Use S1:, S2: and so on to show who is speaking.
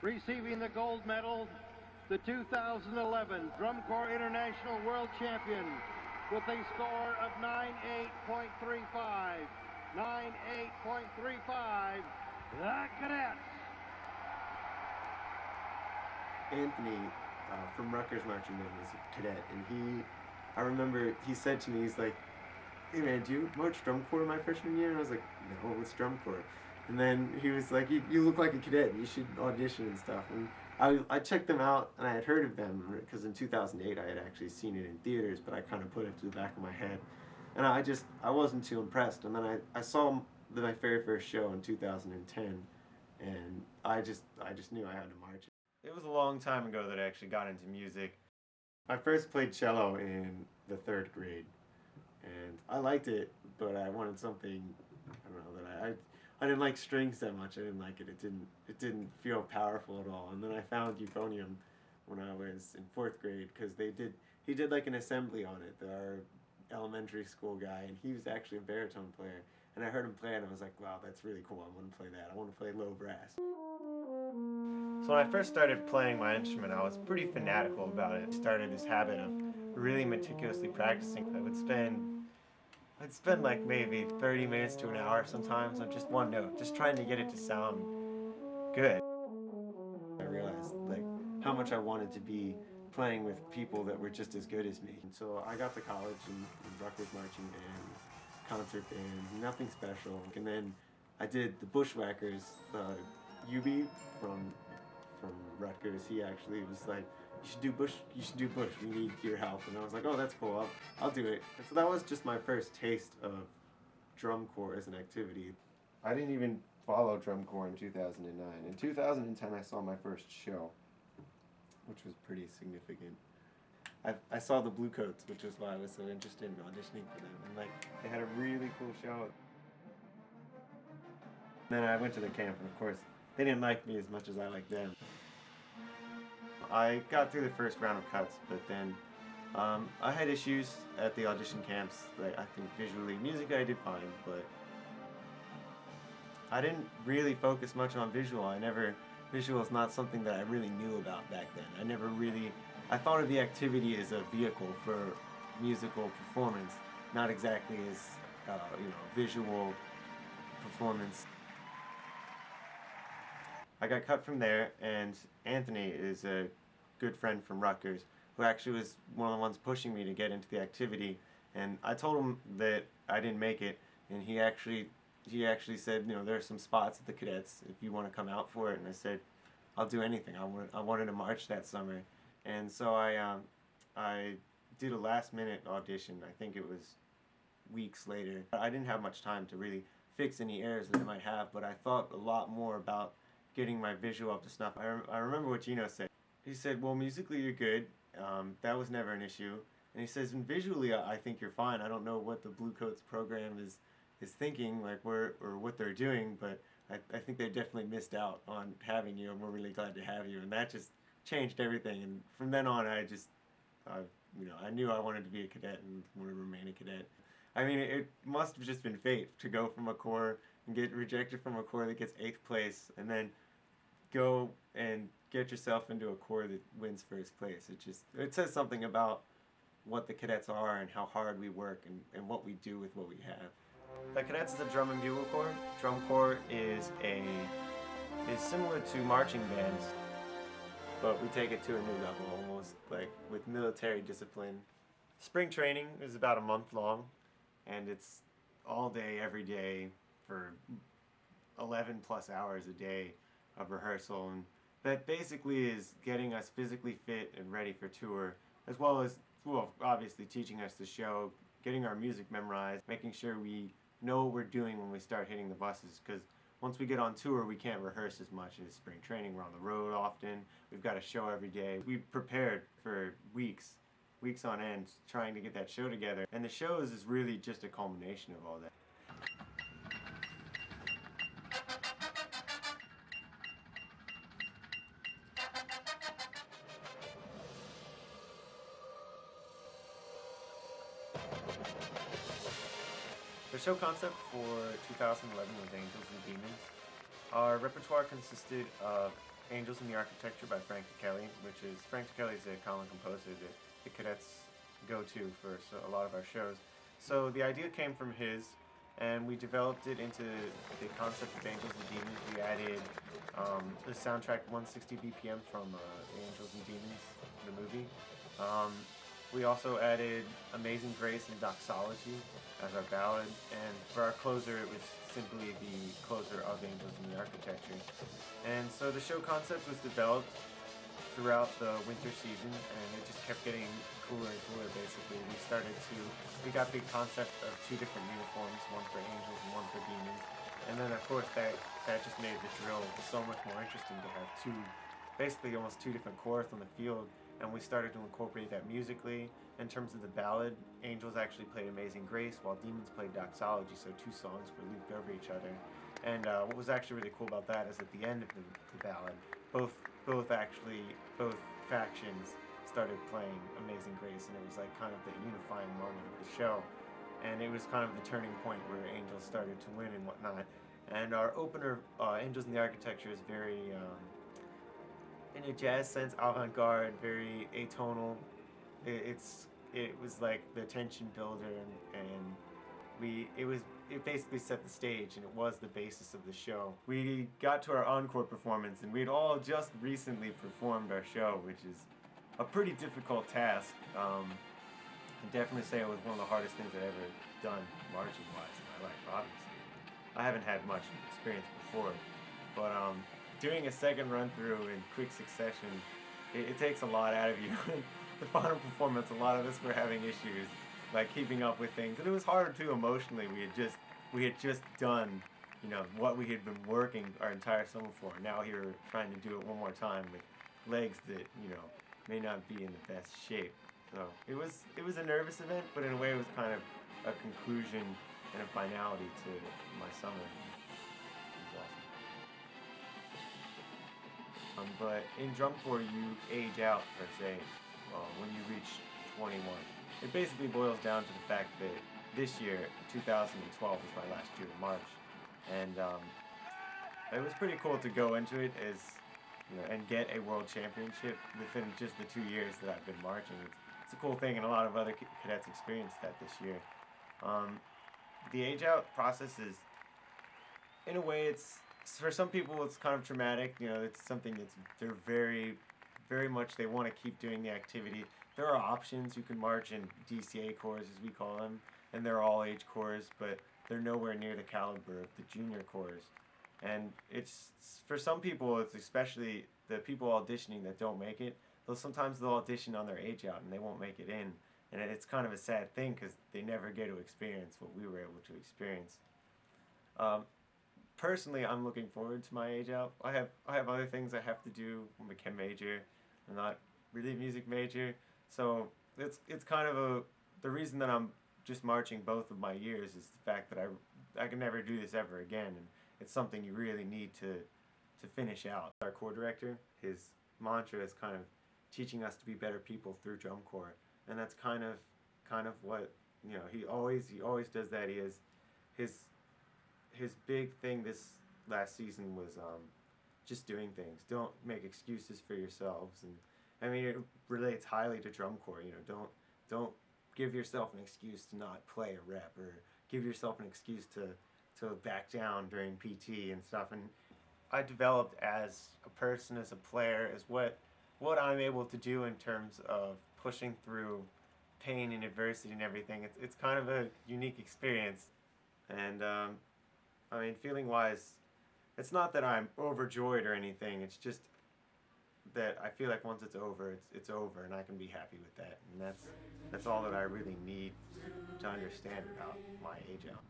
S1: Receiving the gold medal, the 2011 Drum Corps International World Champion with a score of 98.35. 98.35, the Cadets.
S2: Anthony from Rutgers Marching Band was a cadet, and I remember he said to me, he's like, "Hey man, do you march drum corps my freshman year?" And I was like, "No, what's drum corps?" And then he was like, you look like a cadet, you should audition and stuff. And I checked them out, and I had heard of them, because in 2008 I had actually seen it in theaters, but I kind of put it to the back of my head. And I wasn't too impressed. And then I saw my very first show in 2010, and I just knew I had to march. It was a long time ago that I actually got into music. I first played cello in the 3rd grade, and I liked it, but I wanted something, I don't know, that I didn't like strings that much. I didn't like it. It didn't feel powerful at all. And then I found euphonium when I was in 4th grade, because he did like an assembly on it, our elementary school guy, and he was actually a baritone player. And I heard him play it, and I was like, wow, that's really cool. I want to play that. I want to play low brass. So when I first started playing my instrument, I was pretty fanatical about it. I started this habit of really meticulously practicing. I'd spend like maybe 30 minutes to an hour sometimes on just one note, just trying to get it to sound good. I realized like how much I wanted to be playing with people that were just as good as me. And so I got to college in Rutgers Marching Band, concert band, nothing special. And then I did the Bushwhackers, UB from Rutgers. He actually was like, you should do Bush, we need your help. And I was like, oh, that's cool, I'll do it. And so that was just my first taste of drum corps as an activity. I didn't even follow drum corps in 2009. In 2010 I saw my first show, which was pretty significant. I saw the Bluecoats, which was why I was so interested in auditioning for them. And like, they had a really cool show. Then I went to the camp, and of course, they didn't like me as much as I liked them. I got through the first round of cuts, but then I had issues at the audition camps. Like, I think visually, musically I did fine, but I didn't really focus much on visual. Visual is not something that I really knew about back then. I thought of the activity as a vehicle for musical performance, not exactly as, visual performance. I got cut from there, and Anthony is a good friend from Rutgers, who actually was one of the ones pushing me to get into the activity. And I told him that I didn't make it, and he actually said, there are some spots at the cadets if you want to come out for it. And I said, I'll do anything. I wanted to march that summer, and so I did a last-minute audition. I think it was weeks later. I didn't have much time to really fix any errors that I might have, but I thought a lot more about getting my visual up to snuff. I remember what Gino said. He said, well, musically you're good. That was never an issue. And he says, and visually I think you're fine. I don't know what the Bluecoats program is thinking, like or what they're doing, but I think they definitely missed out on having you, and we're really glad to have you. And that just changed everything. And from then on, I knew I wanted to be a cadet and wanted to remain a cadet. I mean, it must have just been fate to go from a corps and get rejected from a corps that gets 8th place, and then go and get yourself into a corps that wins 1st place. It says something about what the cadets are and how hard we work and what we do with what we have. The cadets is a drum and bugle corps. Drum corps is similar to marching bands, but we take it to a new level, almost like with military discipline. Spring training is about a month long, and it's all day, every day, for 11 plus hours a day of rehearsal, and that basically is getting us physically fit and ready for tour, as well as, obviously teaching us the show, getting our music memorized, making sure we know what we're doing when we start hitting the buses, because once we get on tour we can't rehearse as much as spring training. We're on the road often, we've got a show every day. We prepared for weeks on end trying to get that show together, and the shows is really just a culmination of all that. The show concept for 2011 was Angels and Demons. Our repertoire consisted of Angels in the Architecture by Frank Kelly, which is Frank Kelly's a common composer that the cadets go to for a lot of our shows. So the idea came from his, and we developed it into the concept of Angels and Demons. We added the soundtrack 160 BPM from Angels and Demons, the movie. Um, we also added Amazing Grace and Doxology as our ballad, and for our closer, it was simply the closer of Angels in the Architecture. And so the show concept was developed throughout the winter season, and it just kept getting cooler and cooler. Basically, we got the concept of two different uniforms, one for angels and one for demons, and then of course that just made the drill so much more interesting to have basically almost two different chorus on the field, and we started to incorporate that musically. In terms of the ballad, angels actually played Amazing Grace while demons played Doxology, so two songs were looped over each other. And what was actually really cool about that is at the end of the ballad, both factions started playing Amazing Grace, and it was like kind of the unifying moment of the show. And it was kind of the turning point where Angels started to win and whatnot. And our opener, Angels in the Architecture, is very, in a jazz sense, avant-garde, very atonal. It was like the tension builder, and it basically set the stage, and it was the basis of the show. We got to our encore performance, and we'd all just recently performed our show, which is a pretty difficult task. I definitely say it was one of the hardest things I've ever done marching-wise in my life, obviously. I haven't had much experience before, but doing a second run-through in quick succession, it takes a lot out of you. The final performance, a lot of us were having issues, like keeping up with things, and it was harder too emotionally. We had just done, what we had been working our entire summer for. Now we were trying to do it one more time with legs that may not be in the best shape. So it was a nervous event, but in a way it was kind of a conclusion and a finality to my summer. It was awesome. But in drum corps, you age out per se when you reach 21. It basically boils down to the fact that this year, 2012, was my last year in March, and it was pretty cool to go into it as and get a world championship within just the 2 years that I've been marching. It's a cool thing, and a lot of other cadets experienced that this year. The age out process is, in a way, it's for some people it's kind of traumatic. It's something they're very, very much they want to keep doing the activity. There are options. You can march in DCA corps, as we call them, and they're all age corps, but they're nowhere near the caliber of the junior corps. And it's for some people, it's especially the people auditioning that don't make it. Sometimes they'll audition on their age out and they won't make it in, and it's kind of a sad thing because they never get to experience what we were able to experience. Personally, I'm looking forward to my age out. I have other things I have to do. I'm a chem major. I'm not really a music major, so it's kind of the reason that I'm just marching both of my years is the fact that I can never do this ever again, and it's something you really need to finish out. Our corps director, his mantra is kind of teaching us to be better people through drum corps, and that's kind of what he always does that. He is his big thing this last season was just doing things. Don't make excuses for yourselves, and I mean it relates highly to drum corps. Don't give yourself an excuse to not play a rep, or give yourself an excuse to back down during PT and stuff. And I developed as a person, as a player, as what I'm able to do in terms of pushing through pain and adversity and everything. It's kind of a unique experience, and I mean, feeling wise, it's not that I'm overjoyed or anything. It's just that I feel like once it's over, it's over, and I can be happy with that. And that's all that I really need to understand about my age out.